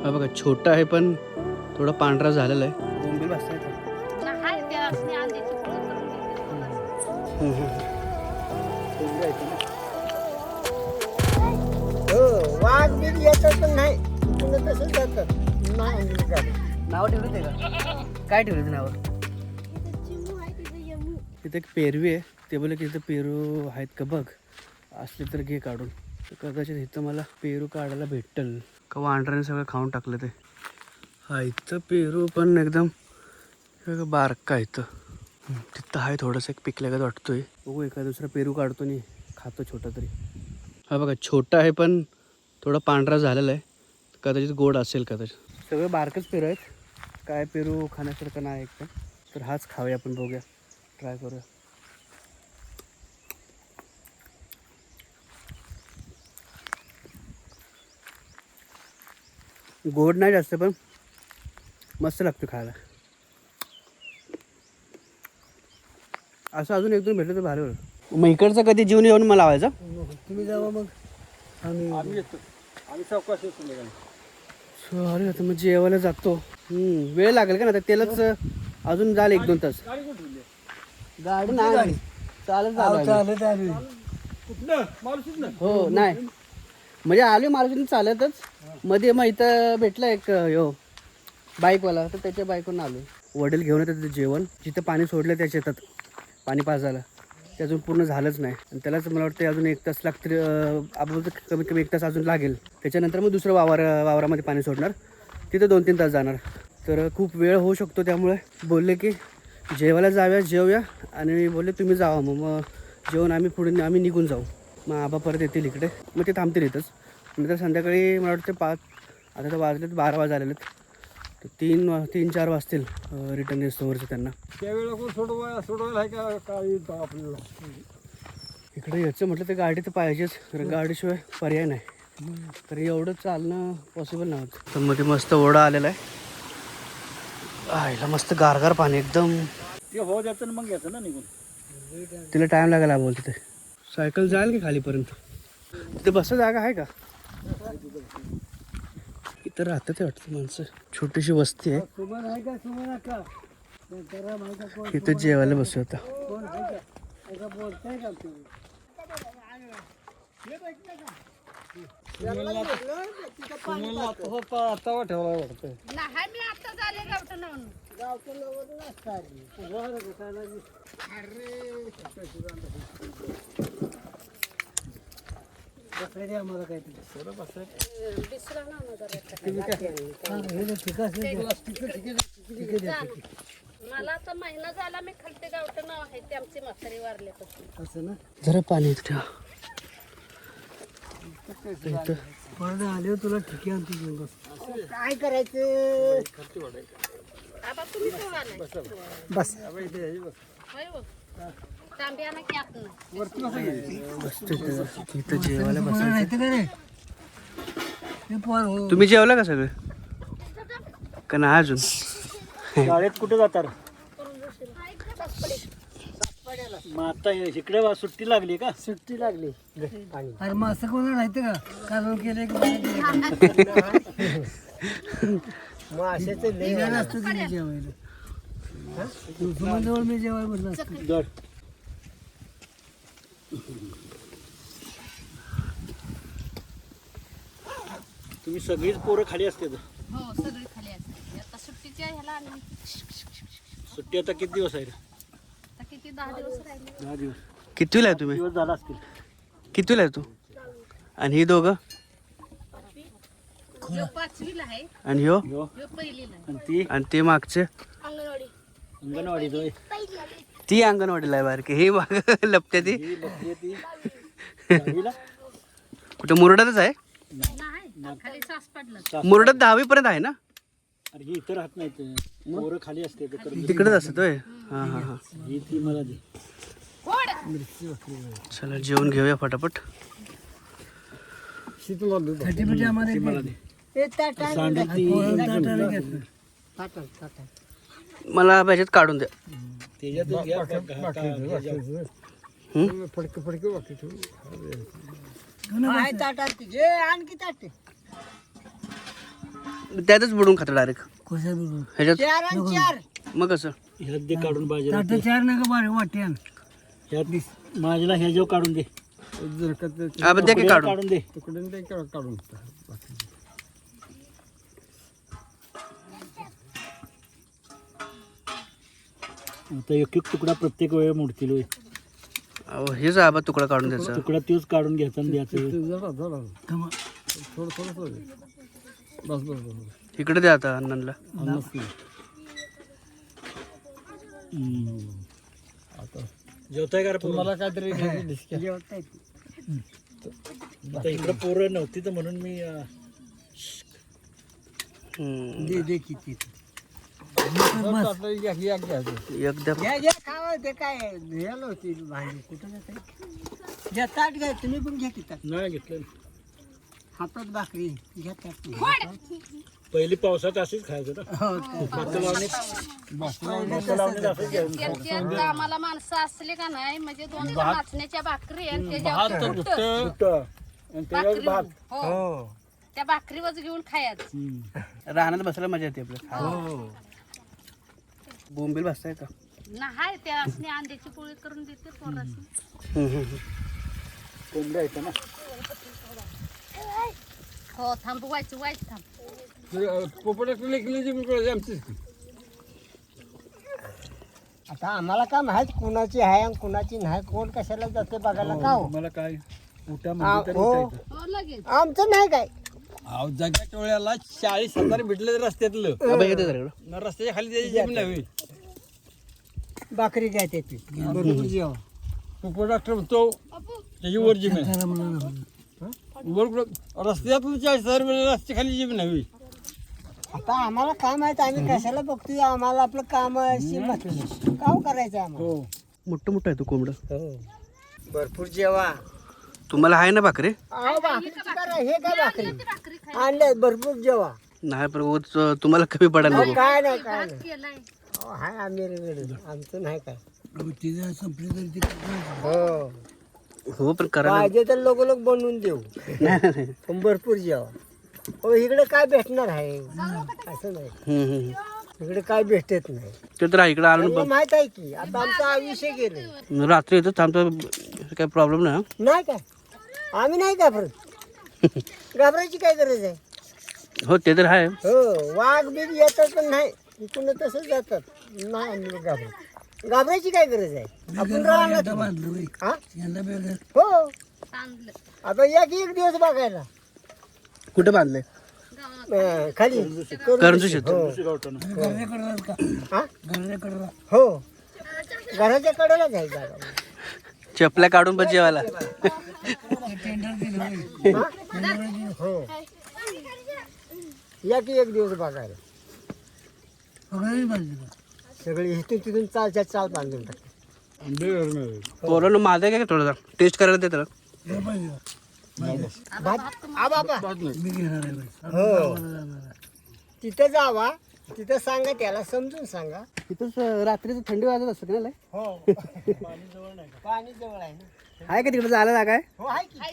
हा बघा छोटा आहे पण थोडा पांढरा झालेला आहे. बोंबील बसताय वाघ बीज येतात पण नाही तसंच जातात. नाव ठेवलं ते का काय ठेवलं नाव? तिथे एक पेरवी आहे. ते बोले की इथं पेरू आहेत का बघ, असले तर घे काढून. तर कदाचित इथं मला पेरू काढायला भेटल का वांढराने सगळं खाऊन टाकलं ते. हा इथं पेरू पण एकदम बारका इथं. तिथं आहे थोडंसं एक पिकल्यागत वाटतोय. बघू एका दुसरा पेरू काढतो आणि खातो छोटा तरी. हा बघा छोटा आहे पण थोडा पांढरा झालेला आहे. कदाचित गोड असेल कदाचित. सगळे बारकच पेरू आहेत. काय पेरू खाण्यासारखं नाही एकदम. तर हाच खाऊया आपण, बघूया ट्राय करूया. गोड नाही जास्त पण मस्त लागतं खायला. असं अजून एक दोन भेटलं तर भारी होईल. मग इकडचं कधी जीवन येऊन मला लावायचा. तुम्ही जावा मग आम्ही येतो. आम्ही चौकाश येतो. अरे आता मग जेवायला जातो. वेळ लागेल का ना, तेलच अजून झालं 1-2 तास. गाडी कुठे ठेवली? गाडी नाही चालत आलो. कुठलं माणूसच ना? हो नाही म्हणजे आलो मार्केटने चालतच. मध्ये मग इथं भेटलं एक बाईकवाला, तर त्याच्या बाईकवरून आलो. वडील घेऊन येतात तिथे जेवण. जिथं पाणी सोडलं त्या शेतात पाणी पाजायला, ते अजून पूर्ण झालंच नाही. आणि त्यालाच मला वाटतं अजून 1 तास लागतील. आपण कमीत कमी 1 तास अजून लागेल. त्याच्यानंतर मग दुसरं वावरामध्ये पाणी सोडणार. तिथं 2-3 तास जाणार. तर खूप वेळ होऊ शकतो. त्यामुळे बोलले की जेवायला जेवूया. आणि बोलले तुम्ही जावा मग जेवण आम्ही निघून जाऊ. मग आबा परत येतील इकडे, मग ते थांबतील इथंच. नंतर संध्याकाळी मला वाटतं 5, आता तर वाजलेत 12 वाजायला आलेत. तर 3-4 वाजतील रिटर्न येस्तोवरचं त्यांना. त्यावेळेला कोण सोडवायला आहे का काय आपल्याला? इकडे यायचं म्हटलं तर गाडी तर पाहिजेच, कारण गाडीशिवाय पर्याय नाही. तर एवढं चालणं पॉसिबल नव्हतं. तर मध्ये मस्त ओढा आलेला आहे. आईला मस्त गारगार पाणी एकदम. ते हो द्यायचं मग घ्यायचं ना निघून. तिला टाइम लागेल बोलते ते. सायकल जाईल की खालीपर्यंत? तिथे बसा जागा आहे का? इथं राहतं ते वाटतं माणसं. छोटीशी वस्ती आहे. सुमन आहे का? सुमन अक्का इथं जेवायला बसू आता. कोण आहे का? बोलताय का तुम्ही? तवा ठेवला वाटतं. नाही मी आता झाले गावठं लावून. मला काय दुसरा ना मला आता महिना झाला मी खालते गावठं नाव आहे ते आमची म्हातारी वारल्यापासून. असं ना. जरा पाणी ठेवा. इथं आले तुला ठिके आणतो घेऊन बस. काय करायचं? आबा तुम्ही कोण आलाय? बस होय हो. तांब्यानं की आतनं. बसतो इथं जेवायला बसायचं. माहिती का रे? हे पोर हो. तुम्ही जेवला का सगळे का नाही अजून? शाळेत कुठे जातात? मग आता इकडे सुट्टी लागली का? सुट्टी लागली. अरे मग असं कोणाला माहिती का? कारण केले मग असेच असतो की मी जेवायला. जवळ मी जेवायला बसलो असतो. जड. तुम्ही सगळीच पोरं खाली असते. हो सगळी खाली असते. आता सुट्टीच्या ह्याला आली. सुट्टी आता किती दिवस आहे? आता किती 10 दिवस राहिले. 10 दिवस. कितवीला आहे तुम्ही? दिवस झाला असतील. कितवीला आहे तू? आणि ही दोघं? ह्यो 5वीला आहे. आणि ह्यो? हो. ह्यो 1लीला आहे. आणि ती आणि ते मागचे? अंगणवाडीत होय. ती अंगणवाडीला आहे बारकी. ही लपते ती ही बघते ती 10वीला? कुठे मुरडातच आहे? नाही खाली सास पडलं. मुरडात 10वी पर्यंत आहे ना? अरे ही इथं राहत नाहीत. पोरं खाली असते. तिकडेच असत होय. हा हा हा. ही ती मला दे. चला जेवून घेऊया फटाफट. मला दे. मला पाहिजेत काढून द्या. फडके फडके वाटते. आणखी ताटे त्यातच बुडून खातं डायरेक्ट कशा बरोबर ह्याच्यात मग कसं ह्यात दे काढून बाजूला ताटं चार नका बारे वाट्यान ह्यात माझ्याला ह्या जो काढून दे हा बघ द्या की काढून काढून दे काढून आता एक एक तुकडा प्रत्येक वेळ मोडतील होय. अहो, हेच आबा तुकडा काढून द्यायचा तुकडा तोच काढून घ्यायचा आणि द्यायचा होय. बस बस बस इकडे द्या आता अण्णांना जेवताय का रे पोरं? मला काहीतरी जेवता आता इकडं पोरं नव्हती तर म्हणून मी दे दे किती एकदा ते काय घ्यायला होती भाजी कुठं जाते घ्या ताट घ्या तुम्ही पण घ्या की ताट नाही घेतलं. हातात भाकरी घ्या ताट पहिली पावसात अशीच खायचं ना. भातं लावणी असंच घ्यायचं. त्यांची आम्हाला माणसं असले का नाही म्हणजे दोन नाचण्याच्या भाकरी आणि त्याच्यावर कुट्टं. कुट्टं. आणि त्याच्यावर भात. हो त्या भाकरीवर घेऊन खायचं. राहण्यात बसायला मजा येते आपल्या बोंबील बसताय का नाही त्या असणे अंड्याची पोळी करून देते पोरासनी. कोंबड्या आहेत ना. हो थांब व्हायचं थांब. आता आम्हाला काय माहित कुणाची आहे आणि कुणाची नाही कोण कशाला जाते बघायला का हो? मला काय उठा आ, म्हणजे तरी हो. उठायचं. हो लगेच आमचं नाही काय अहो जगा टोळ्याला 40,000 भेटले रस्त्यातलं आबा येते जरा इकडं. न रस्त्याच्या खाली त्याची जेब नव्हे भाकरी घ्या त्याची बरोबर जेवा तो डॉक्टर म्हणतो त्याची वर जीम आहे वर रस्त्यातलं 40,000 भेटले रस्त्या खाली जीब नव्हे आता आम्हाला काय माहित आम्ही कशाला बघतोय आम्हाला आपलं काम काम करायचं आम्हाला मोठं मोठं आहे तू कोंबडं भरपूर जेवा तुम्हाला आहे ना भाकरी अहो भाकरीची करा हे काय भाकरी आणले भरपूर जेवा नाही पण उगाच तुम्हाला कमी पडायला नको काय नाही काय नाही केलाय. अहो, हाय आम्ही रेगडे आमचं नाही काय हो हो पण करा पाहिजे तर लोक बनवून देऊ पण भरपूर जेवा हो इकडे काय भेटणार आहे असं नाही इकडे काय भेटत नाही ते तर इकडे आलो त्यांना माहित आहे की आता आमचा आयुष्य गेलं रात्री येतो थांबतो काही प्रॉब्लेम नाही नाही काय आम्ही नाही घाबरत घाबरायची काय गरज आहे हो ते तर आहे हो वाघ बीघ येतात पण नाही इकडून तसंच जातात नाही आम्ही घाबरत घाबरायची काय गरज आहे आपण राहणार हा? हो चांगलं आता या की एक दिवस बघायला कुठे बांधले खाली करंजू शेत हा? हो घराच्या कडेलाच आहे जागा चपल्या काढून पण जेवायला हो या की एक दिवस बघायला सगळे इथून तिथून चाल बांधून टाकते पोरांना माझं काय थोडंसा टेस्ट करायला देत हो तिथे जावा तिथं सांगा त्याला समजून सांगा तिथंच रात्रीचं थंडी वाजत असतं का नाही हो पाणी जवळ आहे ना आहे का तिकडे जायला जागा आहे हो आहे की हाय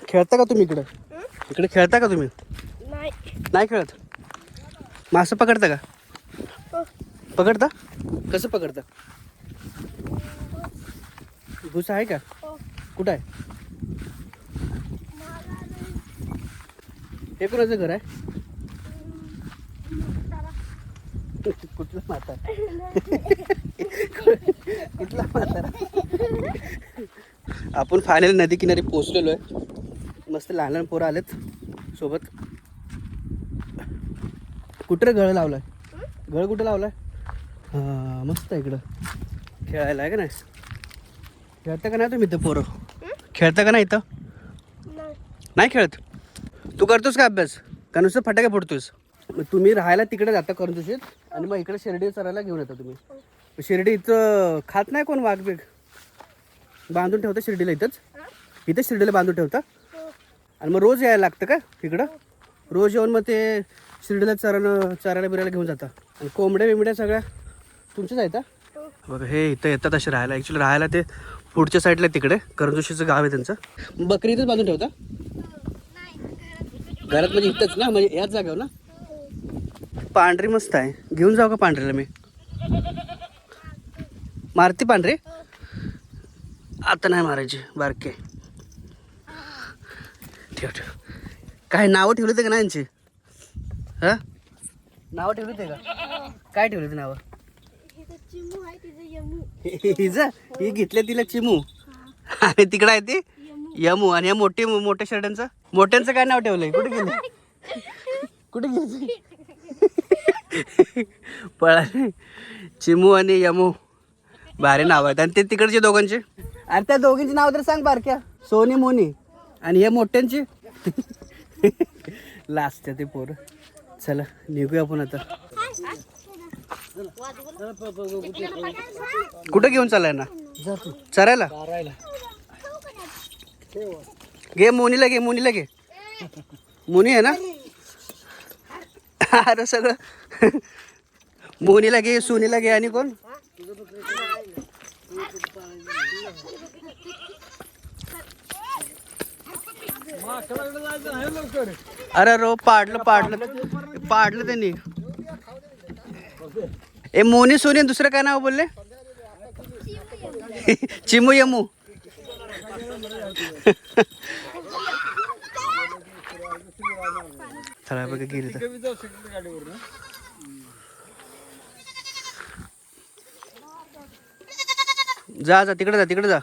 खेळता का तुम्ही इकडे खेळता का तुम्ही नाही खेळत मासं पकडता का पकडता कसं पकडता भुसा आहे का कुठं आहे हे कोणाचं घर आहे कुठला म्हातारा कुठला म्हातारा आपण फायनल नदी किनारी पोहोचलेलो आहे मस्त लहान लहान पोरं आलेत सोबत कुठं रे गळ लावलाय गळ कुठं लावलाय हां मस्त आहे इकडं खेळायला आहे का नाही खेळता का नाही तुम्ही इथं पोरं खेळता का नाही इथं नाही खेळत तू करतोस का अभ्यास का नुसतं फटाके फोडतोस मग तुम्ही राहायला तिकडे जाता करून तुझीत आणि मग इकडे शिर्डी चरायला घेऊन येता तुम्ही शिर्डी इथं खात नाही कोण वाघ बिग बांधून ठेवता शिर्डीला इथं शिर्डीला बांधून ठेवता आणि मग रोज यायला लागतं का इकडं रोज येऊन मग ते शिर्डीला चरायला बिरायला घेऊन जाता आणि कोंबड्या बिंबड्या सगळ्या तुमच्याच आहेत बघा हे इथं येतात असे राहायला ॲक्च्युली राहायला ते पुढच्या साईडला तिकडे करंजोशीचं गाव आहे त्यांचं. बकरी इथंच बांधून ठेवता घरात, म्हणजे इथंच ना, म्हणजे याच जागेवर ना. पांढरी मस्त आहे, घेऊन जाऊ का पांढरीला मी? मारती पांढरे? आता नाही मारायची, बारके. ठेव ठेव. काय नावं ठेवली ते का ना यांची? हा, नावं ठेवली ते का? काय ठेवली ते नावं? हिचं ही घेतल्या तिला चिमू, आणि तिकडं आहे ती यमू. आणि या मोठ्या शर्टांचं मोठ्यांचं काय नाव ठेवलंय? कुठे गेलं? कुठे गेलं? पळाले. चिमू आणि यमू भारी नाव आहेत. आणि ते तिकडचे दोघांचे, अरे त्या दोघींची नाव तर सांग बारक्या. सोनी मोनी. आणि हे मोठ्यांची लास्ट ते पोरं. चला निघूया आपण आता. कुठं घेऊन चालाय ना? चरायला घे. मोनीला घे, मोनीला घे. मोनी आहे ना? अरे सगळं मोनीला घे, सोनीला घे. आणि कोण? अरे रो पाडलं त्यांनी. ए मोनी सोनी, दुसरं काय नाव बोलले? चिमू यमू. चला बघा गेली तर. जा जा तिकडे जा, तिकडे जा.